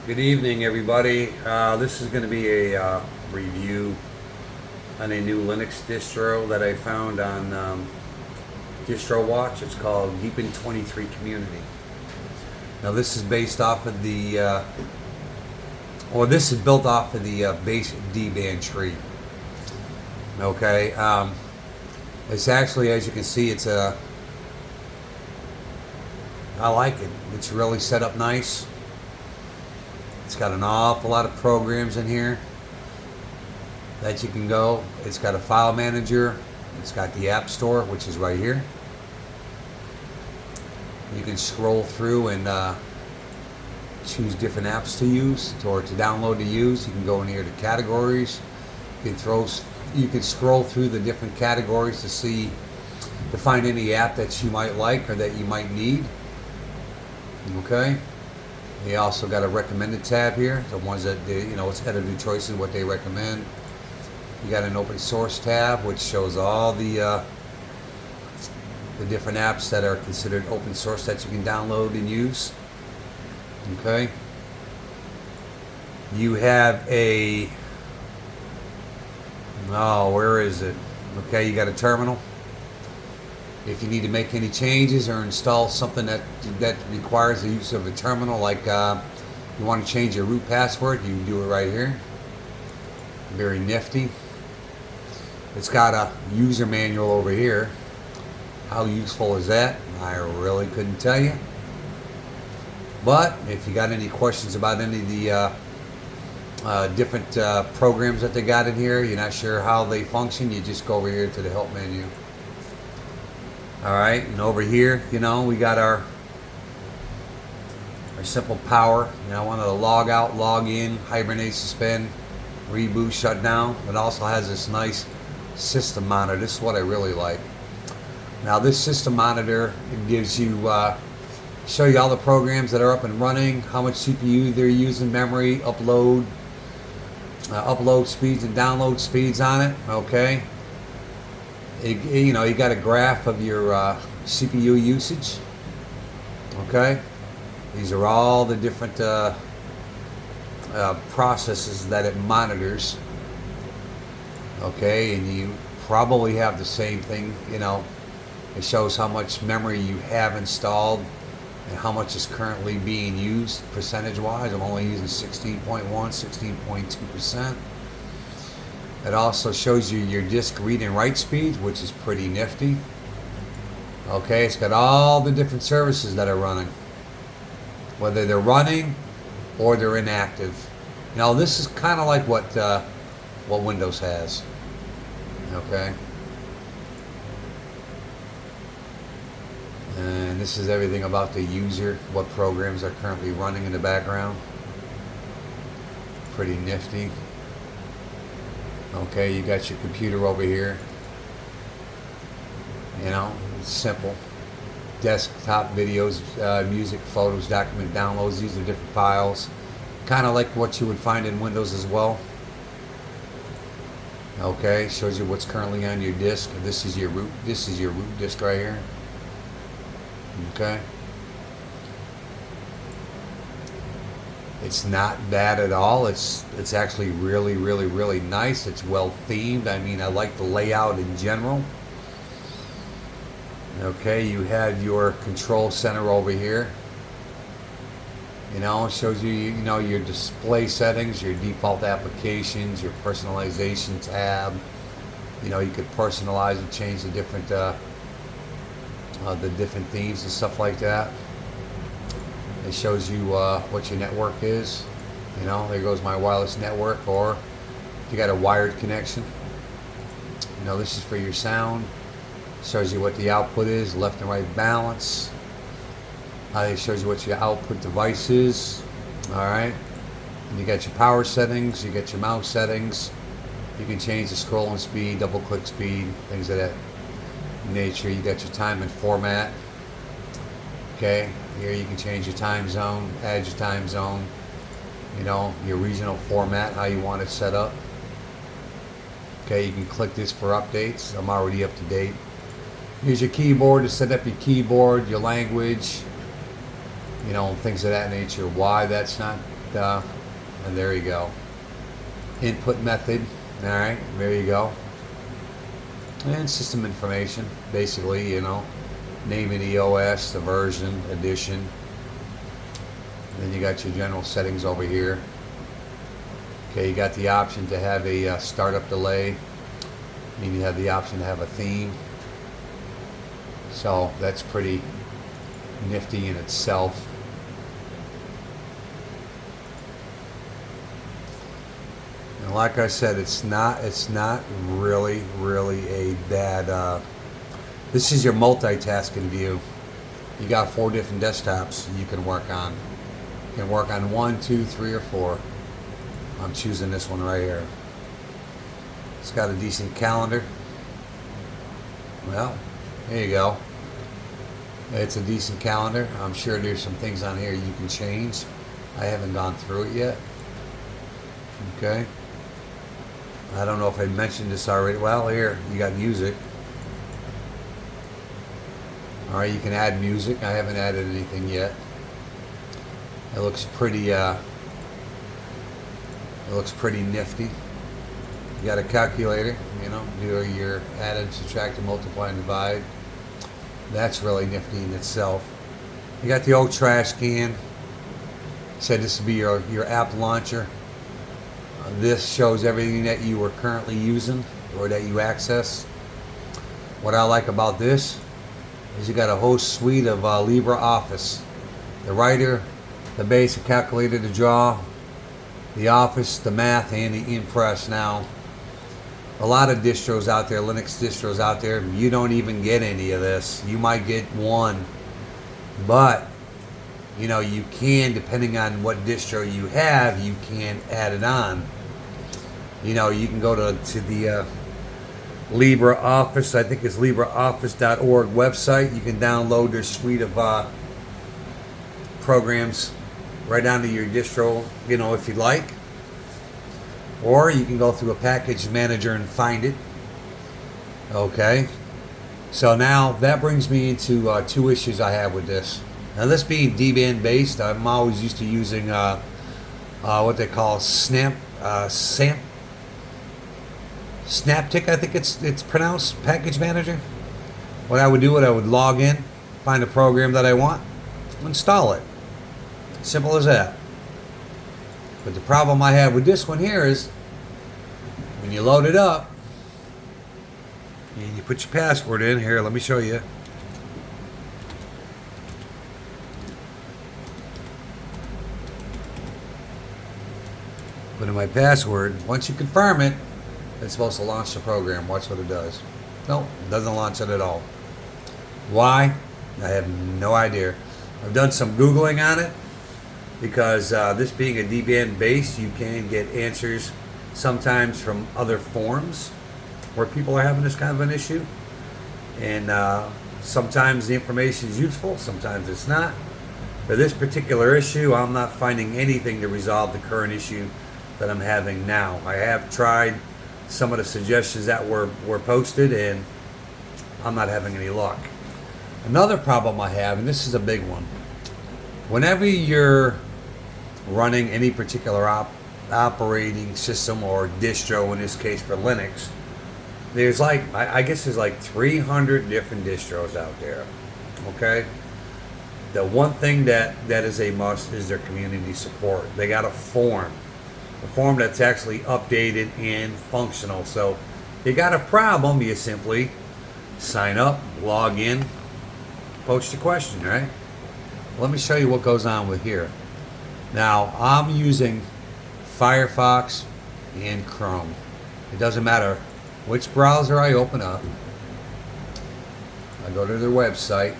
Good evening, everybody. This is going to be a review on a new Linux distro that I found on Distro Watch. It's called Deepin 23 Community. Now, this is based off of this is built off of the base D-band tree. Okay, it's actually, as you can see, I like it. It's really set up nice. It's got an awful lot of programs in here that you can go. It's got a file manager. It's got the app store, which is right here. You can scroll through and choose different apps to use or to download to use. You can go in here to categories. You can scroll through the different categories to find any app that you might like or that you might need. Okay. They also got a recommended tab here, the ones that it's editor choices, what they recommend. You got an open source tab, which shows all the different apps that are considered open source that you can download and use. Okay. You have where is it? Okay, you got a terminal. If you need to make any changes or install something that requires the use of a terminal, like you want to change your root password, you can do it right here. Very nifty. It's got a user manual over here. How useful is that? I really couldn't tell you. But if you got any questions about any of the different programs that they got in here, you're not sure how they function, you just go over here to the help menu. Alright, and over here, we got our simple power. I wanted to log out, log in, hibernate, suspend, reboot, shut down. It also has this nice system monitor. This is what I really like. Now this system monitor, it gives you, show you all the programs that are up and running, how much CPU they're using, memory, upload speeds and download speeds on it. Okay. You got a graph of your CPU usage. Okay, these are all the different processes that it monitors. Okay, and you probably have the same thing. It shows how much memory you have installed and how much is currently being used percentage-wise. I'm only using 16.1, 16.2%. It also shows you your disk read and write speeds, which is pretty nifty. Okay, it's got all the different services that are running, whether they're running or they're inactive. This is kind of like what Windows has. Okay, and this is everything about the user, what programs are currently running in the background. Pretty nifty. Okay, you got your computer over here. It's simple. Desktop videos, music, photos, document downloads. These are different files. Kind of like what you would find in Windows as well. Okay, shows you what's currently on your disk. This is your root disk right here. Okay. It's not bad at all. It's actually really, really, really nice. It's well themed. I mean, I like the layout in general. Okay, you have your control center over here. It shows you, your display settings, your default applications, your personalization tab. You could personalize and change the different themes and stuff like that. It shows you what your network is. There goes my wireless network, or if you got a wired connection. This is for your sound. Shows you what the output is, left and right balance. It shows you what your output device is. Alright. You got your power settings, you got your mouse settings. You can change the scrolling speed, double click speed, things of that nature. You got your time and format. Okay, here you can change your time zone, add your time zone, your regional format, how you want it set up. Okay, you can click this for updates. I'm already up to date. Here's your keyboard to set up your keyboard, your language, things of that nature. Why that's not and there you go. Input method. All right, there you go. And system information, basically, you know, name of the OS, the version, edition. Then you got your general settings over here. Okay, you got the option to have a startup delay, and you have the option to have a theme. So that's pretty nifty in itself. And like I said, it's not really a bad. This is your multitasking view. You got 4 different desktops you can work on. You can work on 1, 2, 3, or 4. I'm choosing this one right here. It's got a decent calendar. Well, there you go. It's a decent calendar. I'm sure there's some things on here you can change. I haven't gone through it yet. Okay. I don't know if I mentioned this already. Well, here you got music. All right, you can add music. I haven't added anything yet. It looks pretty. It looks pretty nifty. You got a calculator. You know, do your added, subtract, multiply, and divide. That's really nifty in itself. You got the old trash can. Said this would be your app launcher. This shows everything that you are currently using or that you access. What I like about this is you got a whole suite of LibreOffice. The writer, the basic calculator to draw, the Office, the math, and the Impress. Now, a lot of distros out there, Linux distros out there, you don't even get any of this. You might get one. But, you know, you can, depending on what distro you have, you can add it on. You know, you can go to the LibreOffice, I think it's LibreOffice.org website. You can download their suite of programs right onto your distro, you know, if you'd like. Or you can go through a package manager and find it. Okay. So now that brings me into 2 issues I have with this. Now, this being Debian based, I'm always used to using what they call Snaptic, I think it's pronounced, package manager. What I would do, I would log in, find a program that I want, install it. Simple as that. But the problem I have with this one here is when you load it up and you put your password in here, let me show you. Put in my password. Once you confirm it, it's supposed to launch the program. Watch what it does. Nope, it doesn't launch it at all. Why? I have no idea. I've done some Googling on it because this being a Debian base, you can get answers sometimes from other forums where people are having this kind of an issue. And sometimes the information is useful, sometimes it's not. For this particular issue, I'm not finding anything to resolve the current issue that I'm having now. I have tried some of the suggestions that were posted, and I'm not having any luck. Another problem I have, and this is a big one, whenever you're running any particular operating system or distro, in this case for Linux, there's like, I guess there's like 300 different distros out there. Okay? The one thing that is a must is their community support. They got a form that's actually updated and functional. So you got a problem, you simply sign up, log in, post a question, right? Let me show you what goes on with here. Now, I'm using Firefox and Chrome. It doesn't matter which browser I open up. I go to their website,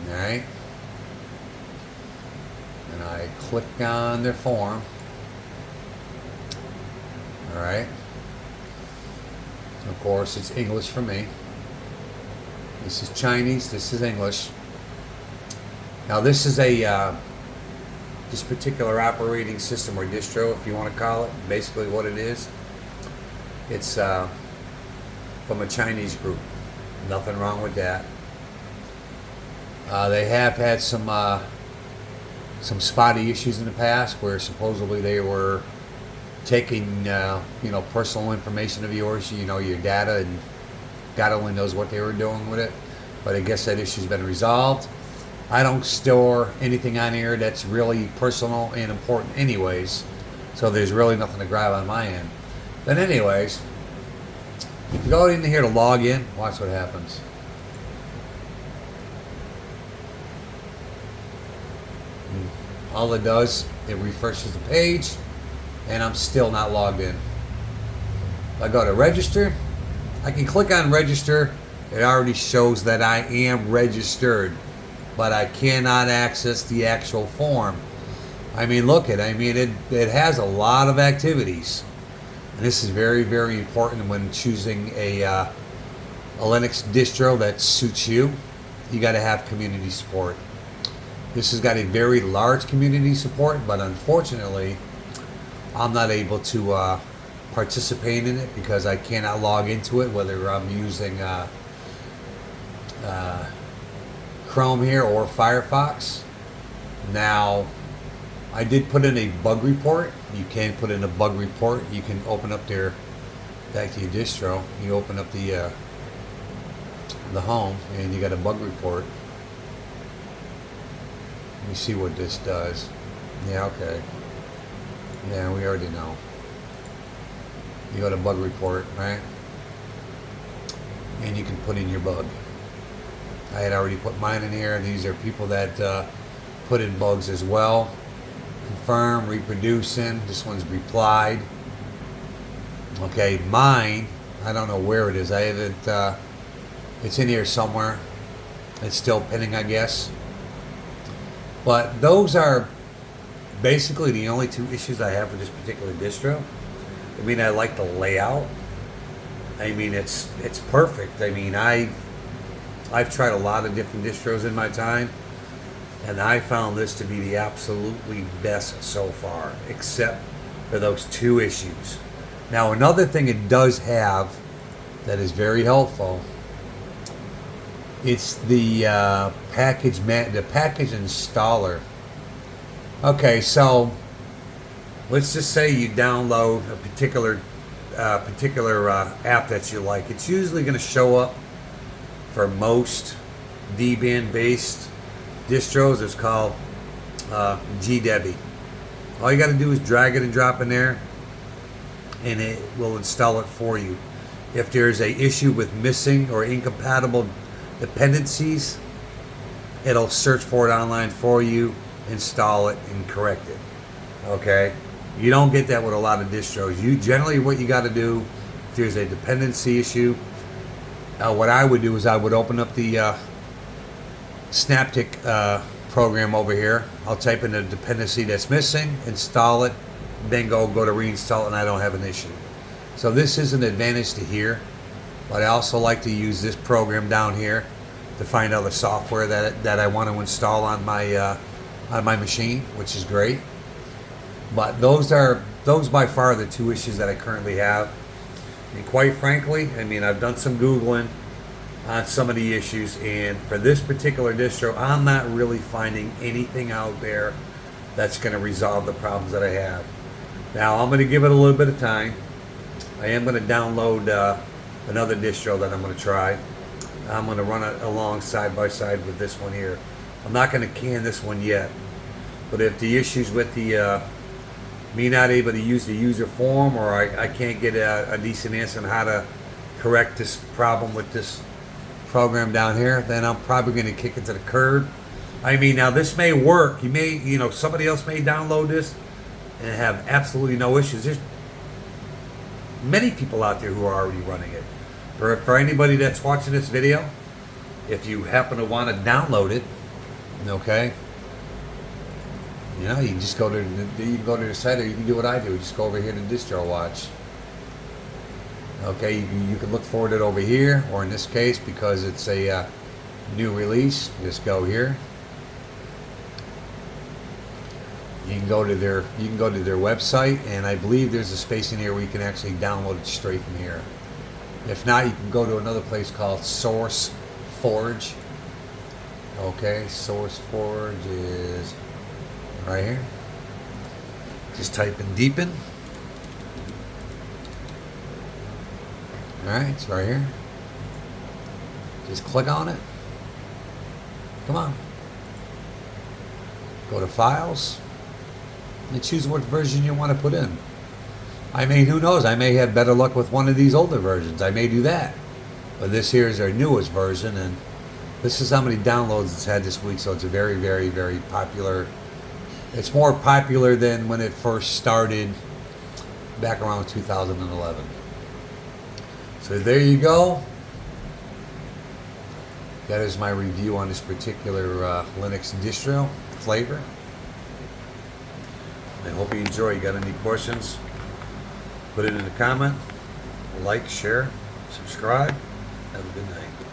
all right? And I click on their form. All right. Of course, it's English for me. This is Chinese. This is English. Now, this is this particular operating system or distro, if you want to call it. Basically, what it is, it's from a Chinese group. Nothing wrong with that. They have had some some spotty issues in the past where supposedly they were taking personal information of yours, your data, and God only knows what they were doing with it. But I guess that issue's been resolved. I don't store anything on here that's really personal and important anyways, so there's really nothing to grab on my end. But anyways, if you go in here to log in, watch what happens. All it does, it refreshes the page, and I'm still not logged in. If I go to register, I can click on register. It already shows that I am registered, but I cannot access the actual form. I mean, it has a lot of activities. And this is very, very important when choosing a Linux distro that suits you. You got to have community support. This has got a very large community support, but unfortunately, I'm not able to participate in it because I cannot log into it, whether I'm using Chrome here or Firefox. Now, I did put in a bug report. You can put in a bug report. You can open up back to your distro. You open up the home, and you got a bug report. Let me see what this does. Yeah, okay. Yeah, we already know. You go to bug report, right? And you can put in your bug. I had already put mine in here. These are people that put in bugs as well. Confirm, reproducing. This one's replied. Okay, mine, I don't know where it is. I haven't, it's in here somewhere. It's still pending, I guess. But those are basically the only two issues I have with this particular distro. I mean, I like the layout. I mean, it's perfect. I mean, I've tried a lot of different distros in my time, and I found this to be the absolutely best so far, except for those two issues. Now, another thing it does have that is very helpful, it's the package installer. Okay, so let's just say you download a particular app that you like. It's usually going to show up for most Debian based distros. It's called GDebi. All you got to do is drag it and drop in there, and it will install it for you. If there's a issue with missing or incompatible dependencies, it'll search for it online for you, install it, and correct it. Okay, you don't get that with a lot of distros. You generally, what you got to do, if there's a dependency issue, what I would do is I would open up the Synaptic program over here. I'll type in the dependency that's missing, install it, then go to reinstall it, and I don't have an issue. So this is an advantage to here, but I also like to use this program down here to find other software that I want to install on my machine, which is great. But those by far are the two issues that I currently have. And quite frankly, I mean, I've done some Googling on some of the issues, and for this particular distro, I'm not really finding anything out there that's going to resolve the problems that I have. Now, I'm going to give it a little bit of time. I am going to download another distro that I'm going to try. I'm going to run it along side by side with this one here. I'm not going to can this one yet, but if the issues with the me not able to use the user form, or I can't get a decent answer on how to correct this problem with this program down here, then I'm probably going to kick it to the curb. I mean, now this may work. Somebody else may download this and have absolutely no issues. There's many people out there who are already running it. For anybody that's watching this video, if you happen to want to download it, okay, you can just go to the site, or you can do what I do. Just go over here to Distro Watch. Okay, you can look for it over here, or in this case, because it's a new release, just go here. You can go to their website, and I believe there's a space in here where you can actually download it straight from here. If not, you can go to another place called SourceForge. Okay, SourceForge is right here. Just type in deepin. Alright, it's right here. Just click on it. Come on. Go to Files and choose what version you want to put in. Who knows, I may have better luck with one of these older versions. I may do that. But this here is our newest version, and this is how many downloads it's had this week, so it's a very, very, very popular. It's more popular than when it first started back around 2011. So there you go. That is my review on this particular Linux distro flavor. I hope you enjoy. You got any questions? Put it in the comment. Like, share, subscribe. Have a good night.